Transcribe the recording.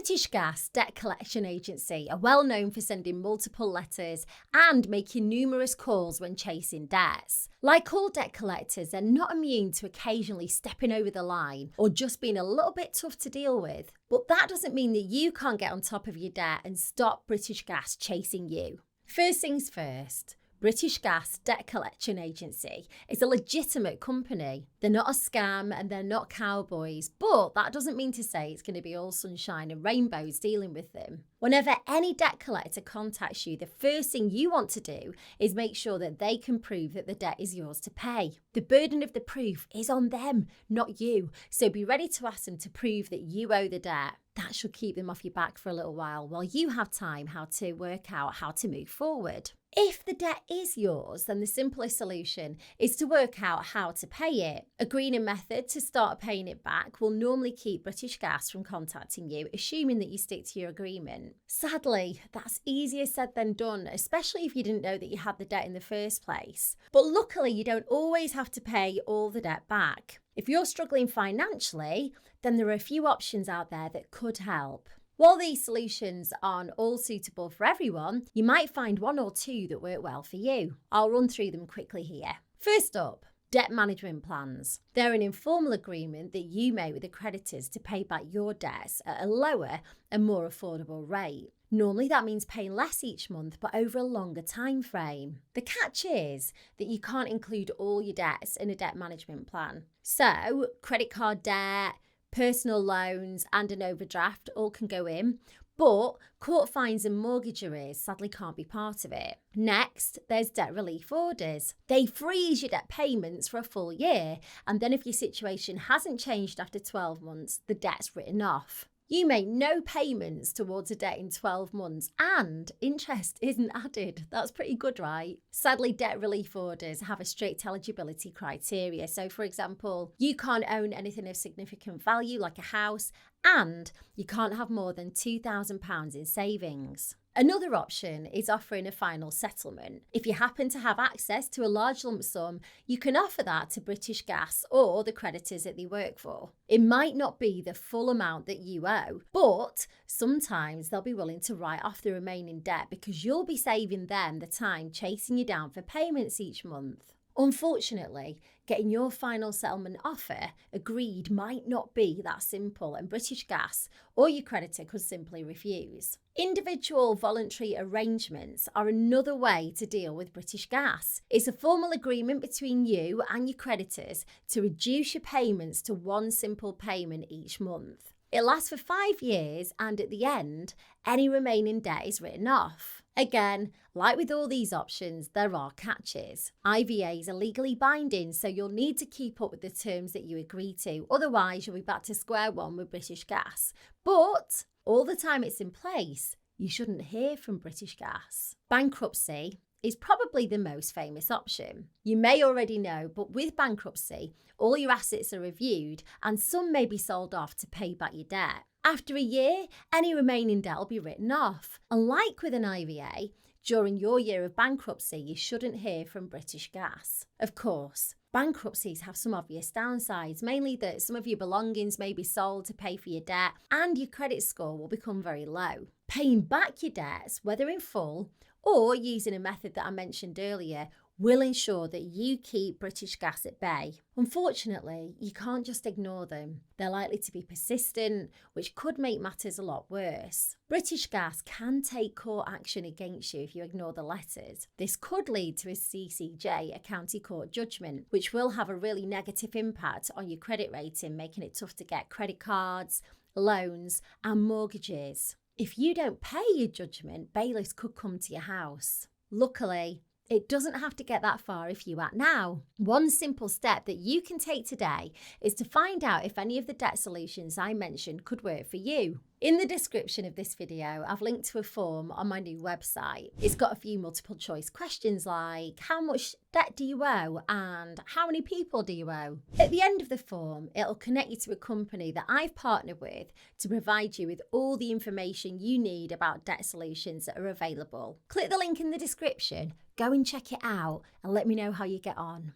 British Gas Debt Collection Agency are well known for sending multiple letters and making numerous calls when chasing debts. Like all debt collectors, they're not immune to occasionally stepping over the line or just being a little bit tough to deal with. But that doesn't mean that you can't get on top of your debt and stop British Gas chasing you. First things first. British Gas Debt Collection Agency is a legitimate company. They're not a scam and they're not cowboys, but that doesn't mean to say it's going to be all sunshine and rainbows dealing with them. Whenever any debt collector contacts you, the first thing you want to do is make sure that they can prove that the debt is yours to pay. The burden of the proof is on them, not you. So be ready to ask them to prove that you owe the debt. That should keep them off your back for a little while you have time how to work out how to move forward. If the debt is yours, then the simplest solution is to work out how to pay it. Agreeing a method to start paying it back will normally keep British Gas from contacting you, assuming that you stick to your agreement. Sadly, that's easier said than done, especially if you didn't know that you had the debt in the first place. But luckily, you don't always have to pay all the debt back. If you're struggling financially, then there are a few options out there that could help. While these solutions aren't all suitable for everyone, you might find one or two that work well for you. I'll run through them quickly here. First up, debt management plans. They're an informal agreement that you make with the creditors to pay back your debts at a lower and more affordable rate. Normally that means paying less each month, but over a longer time frame. The catch is that you can't include all your debts in a debt management plan. So, credit card debt, personal loans and an overdraft all can go in, but court fines and mortgage arrears sadly can't be part of it. Next, there's debt relief orders. They freeze your debt payments for a full year, and then if your situation hasn't changed after 12 months, the debt's written off. You make no payments towards a debt in 12 months and interest isn't added. That's pretty good, right? Sadly, debt relief orders have a strict eligibility criteria. So, for example, you can't own anything of significant value like a house and you can't have more than £2,000 in savings. Another option is offering a final settlement. If you happen to have access to a large lump sum, you can offer that to British Gas or the creditors that they work for. It might not be the full amount that you owe, but sometimes they'll be willing to write off the remaining debt because you'll be saving them the time chasing you down for payments each month. Unfortunately, getting your final settlement offer agreed might not be that simple, and British Gas or your creditor could simply refuse. Individual voluntary arrangements are another way to deal with British Gas. It's a formal agreement between you and your creditors to reduce your payments to one simple payment each month. It lasts for 5 years, and at the end, any remaining debt is written off. Again, like with all these options, there are catches. IVAs are legally binding, so you'll need to keep up with the terms that you agree to. Otherwise, you'll be back to square one with British Gas. But all the time it's in place, you shouldn't hear from British Gas. Bankruptcy is probably the most famous option. You may already know, but with bankruptcy, all your assets are reviewed and some may be sold off to pay back your debt. After a year, any remaining debt will be written off. Unlike with an IVA, during your year of bankruptcy, you shouldn't hear from British Gas. Of course, bankruptcies have some obvious downsides, mainly that some of your belongings may be sold to pay for your debt and your credit score will become very low. Paying back your debts, whether in full or using a method that I mentioned earlier, will ensure that you keep British Gas at bay. Unfortunately, you can't just ignore them. They're likely to be persistent, which could make matters a lot worse. British Gas can take court action against you if you ignore the letters. This could lead to a CCJ, a county court judgment, which will have a really negative impact on your credit rating, making it tough to get credit cards, loans, and mortgages. If you don't pay your judgment, bailiffs could come to your house. Luckily, it doesn't have to get that far if you act now. One simple step that you can take today is to find out if any of the debt solutions I mentioned could work for you. In the description of this video, I've linked to a form on my new website. It's got a few multiple choice questions like how much debt do you owe and how many people do you owe? At the end of the form, it'll connect you to a company that I've partnered with to provide you with all the information you need about debt solutions that are available. Click the link in the description, go and check it out and let me know how you get on.